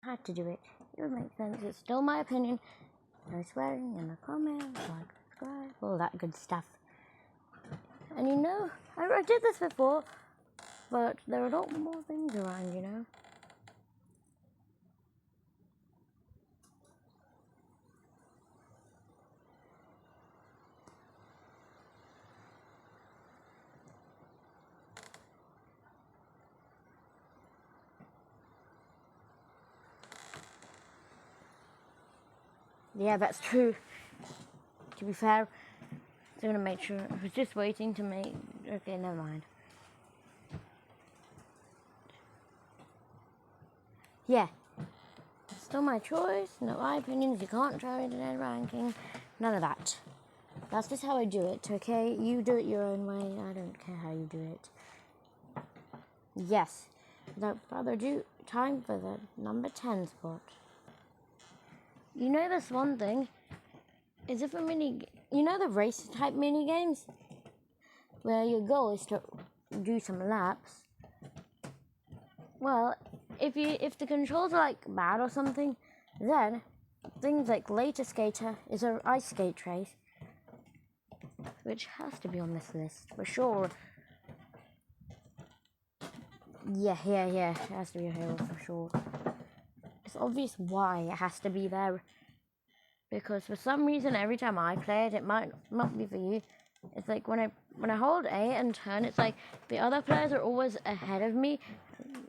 had to do it. It would make sense. It's still my opinion. No swearing in the comments, like, subscribe, all that good stuff. And you know, I did this before, but there are a lot more things around, you know. Yeah, that's true. To be fair, I'm gonna make sure. I was just waiting to make. Okay, never mind. Yeah, it's still my choice. No, my opinions. You can't try internet ranking. None of that. That's just how I do it. Okay, you do it your own way. I don't care how you do it. Yes. Without further ado, time for the number 10 spot. You know this one thing is if you know the race type mini games where your goal is to do some laps. Well, if the controls are like bad or something, then things like Later Skater is an ice skate race, which has to be on this list for sure. Yeah, it has to be a hero for sure. It's obvious why it has to be there, because for some reason every time I play it, it might not be for you. It's like when I hold A and turn, it's like the other players are always ahead of me,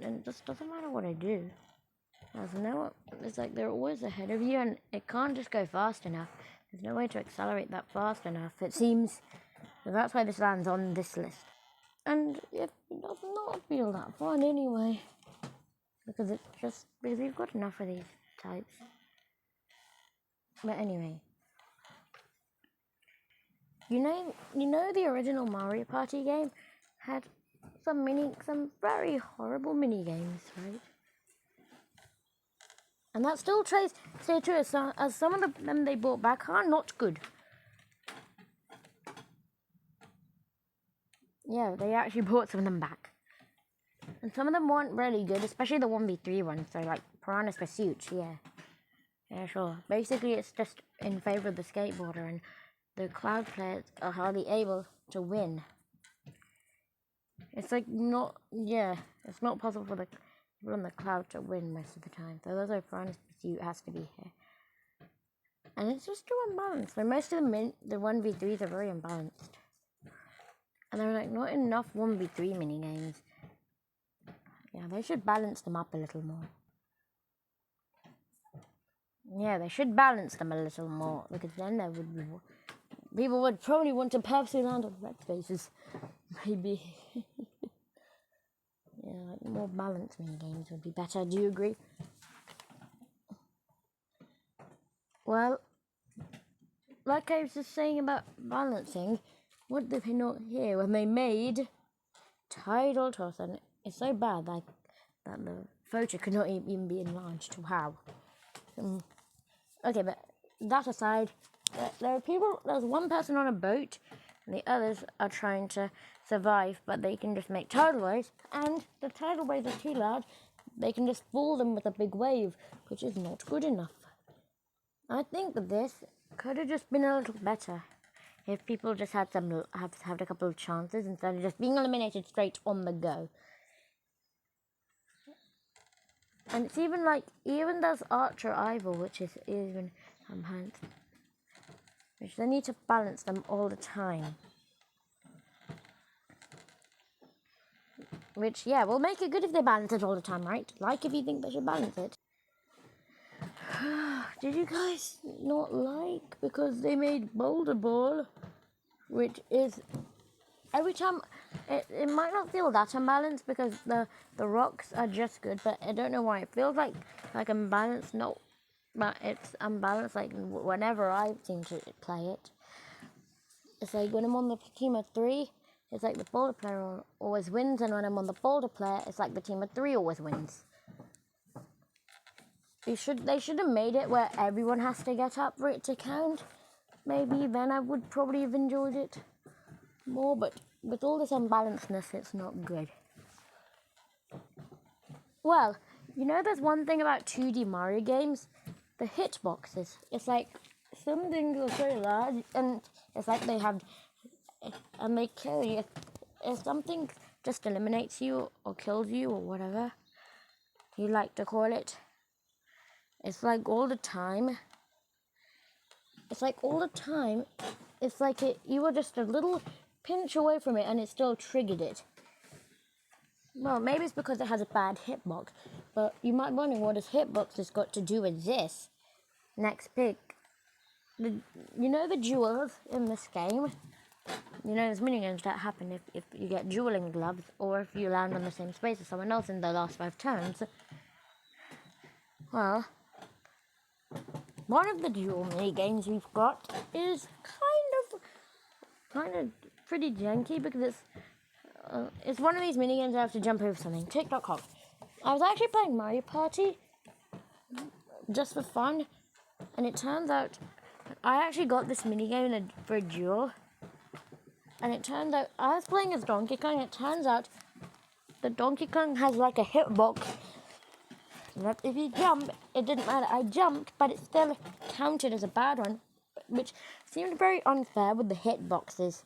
and it just doesn't matter what I do. It's like they're always ahead of you, and it can't just go fast enough. There's no way to accelerate that fast enough, it seems. So that's why this lands on this list. And it does not feel that fun anyway, because we've got enough of these types. But anyway, you know the original Mario Party game had some very horrible mini games, right? And that still stay true, as some of them they brought back are not good. Yeah, they actually brought some of them back. And some of them weren't really good, especially the 1v3 ones, so like Piranha's Pursuit, yeah. Yeah, sure. Basically, it's just in favor of the skateboarder, and the cloud players are hardly able to win. It's like it's not possible for the people on the cloud to win most of the time. So that's why Piranha's Pursuit has to be here. And it's just too unbalanced. So most of the 1v3s are very unbalanced. And there are like not enough 1v3 mini games. Yeah, they should balance them up a little more. Yeah, they should balance them a little more, because then there would be more. People would probably want to purposely land on red spaces. Maybe. Yeah, like more balanced mini games would be better. Do you agree? Well, like I was just saying about balancing, what did they not hear when they made Tidal Toss? And it's so bad that the photo could not even be enlarged. Wow. Okay, but that aside, there's one person on a boat, and the others are trying to survive, but they can just make tidal waves, and the tidal waves are too loud. They can just fool them with a big wave, which is not good enough. I think that this could have just been a little better if people just had a couple of chances instead of just being eliminated straight on the go. And it's even there's Archer Ivor, which is even enhanced, which they need to balance them all the time. Which, yeah, will make it good if they balance it all the time, right? Like if you think they should balance it. Did you guys not like? Because they made Boulder Ball, which is every time it might not feel that unbalanced because the rocks are just good, but I don't know why it feels like unbalanced. No, but it's unbalanced like whenever I seem to play it. It's like when I'm on the team of 3, it's like the boulder player always wins, and when I'm on the boulder player, it's like the team of 3 always wins. They should have made it where everyone has to get up for it to count. Maybe then I would probably have enjoyed it more, but with all this unbalancedness, it's not good. Well, You know, there's one thing about 2D Mario games, the hitboxes. It's like some things are so large, and it's like they have, and they kill you. If something just eliminates you or kills you or whatever you like to call it, it's like all the time. It's like all the time. It's like you were just a little pinch away from it, and it still triggered it. Well, maybe it's because it has a bad hitbox, but you might be wondering what has hitboxes got to do with this. Next pick. You know the duels in this game? You know there's minigames that happen if you get dueling gloves, or if you land on the same space as someone else in the last 5 turns. Well, one of the duel minigames we've got is kind of pretty janky because it's one of these minigames I have to jump over something. Tick.com. I was actually playing Mario Party just for fun, and it turns out I actually got this minigame for a duel, and it turns out I was playing as Donkey Kong, and it turns out that Donkey Kong has like a hitbox that if you jump, it didn't matter. I jumped, but it still counted as a bad one, which seemed very unfair with the hitboxes.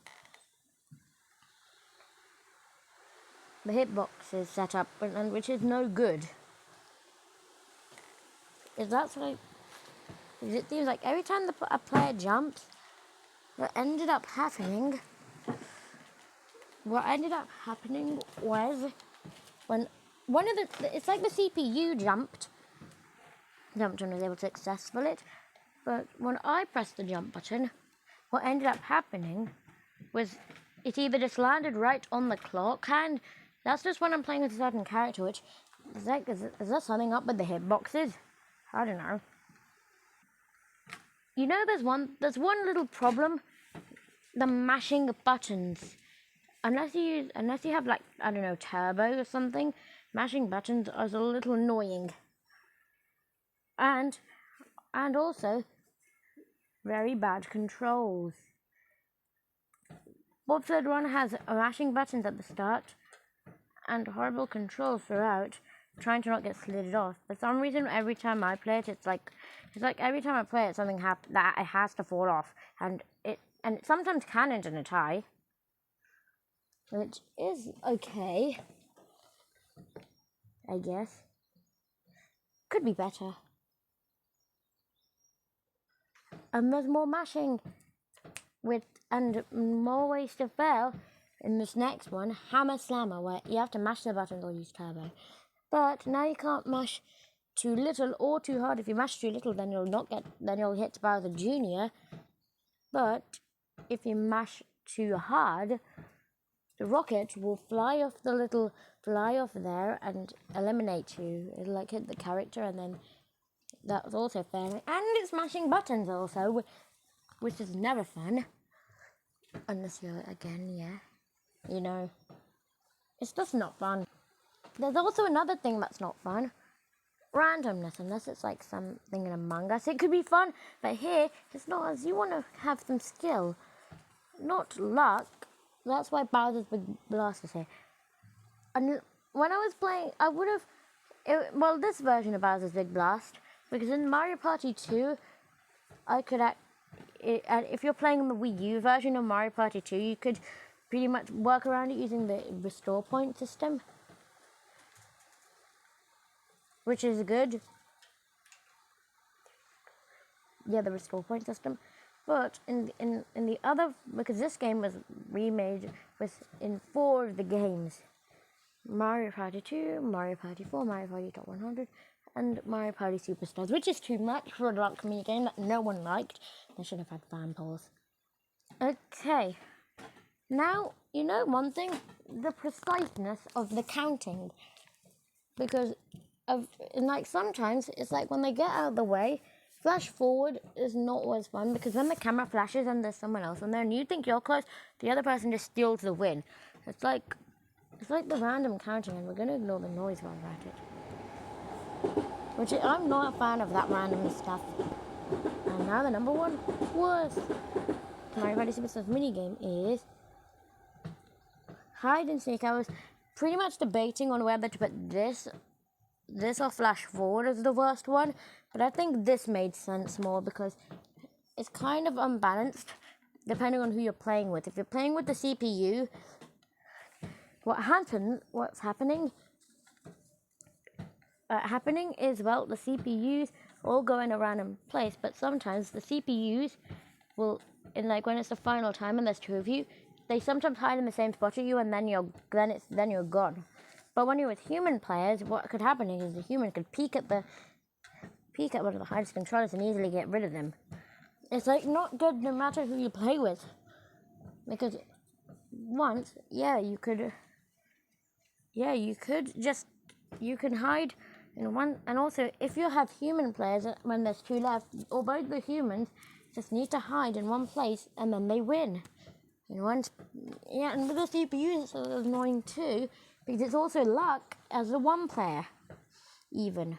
The hitboxes set up, and which is no good. Is that's like it seems like every time a player jumps, what ended up happening was when one of it's like the CPU jumped and was able to successful it, but when I pressed the jump button, what ended up happening was it either just landed right on the clock, and that's just when I'm playing with a certain character, which is like, is there something up with the hitboxes? I don't know. You know, there's one little problem, the mashing buttons. Unless you have like, I don't know, turbo or something, mashing buttons is a little annoying. And also very bad controls. Bob Third One has mashing buttons at the start and horrible controls throughout, trying to not get slid off. For some reason, every time I play it, it's like every time I play it, something happens that it has to fall off, and it sometimes can end in a tie, which is okay, I guess. Could be better. And there's more mashing and more ways to fail in this next one, Hammer Slammer, where you have to mash the buttons or use turbo. But now you can't mash too little or too hard. If you mash too little, then you'll hit Bowser Jr. But if you mash too hard, the rocket will fly off there and eliminate you. It'll like hit the character, and then that's also failing. And it's mashing buttons also, which is never fun. Unless you're you know, it's just not fun. There's also another thing that's not fun. Randomness, unless it's like something in Among Us. It could be fun, but here, it's not, as you want to have some skill, not luck. That's why Bowser's Big Blast is here. And when I was playing, I would have, this version of Bowser's Big Blast, because in Mario Party 2, I could, if you're playing the Wii U version of Mario Party 2, you could pretty much work around it using the restore point system, which is good. Yeah, the restore point system. But in the other, because this game was remade in 4 of the games: Mario Party 2, Mario Party 4, Mario Party Top 100, and Mario Party Superstars, which is too much for a luck mini game that no one liked. They should have had fan polls. Okay, now you know one thing: the preciseness of the counting, because sometimes it's like when they get out of the way. Flash forward is not always fun, because when the camera flashes and there's someone else on there and you think you're close, the other person just steals the win. It's like the random counting, and we're going to ignore the noise while we're at it. Which I'm not a fan of that random stuff. And now the number one worst Mario Party Superstars minigame is hide and seek. I was pretty much debating on whether to put this this or flash forward is the worst one, but I think this made sense more because it's kind of unbalanced depending on who you're playing with. If you're playing with the CPU, what's happening is, well, the CPUs all go in a random place, but sometimes the CPUs will, in like when it's the final time and there's two of you, they sometimes hide in the same spot as you, and then you're gone. But when you're with human players, what could happen is the human could peek at one of the hiding controllers and easily get rid of them. It's like not good no matter who you play with, because once, you can hide in one, and also if you have human players when there's two left, or both the humans just need to hide in one place and then they win. And with the CPU it's annoying too, because it's also luck as the one player. It's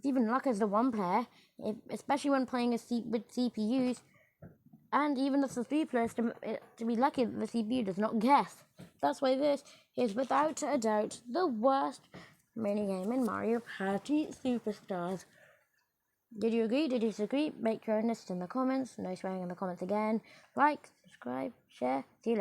even luck as the one player, especially when playing with CPUs, and even if the three players to be lucky that the CPU does not guess. That's why this is without a doubt the worst minigame in Mario Party Superstars. Did you agree? Did you disagree? Make your own list in the comments. No swearing in the comments again. Like, subscribe, share. See you later.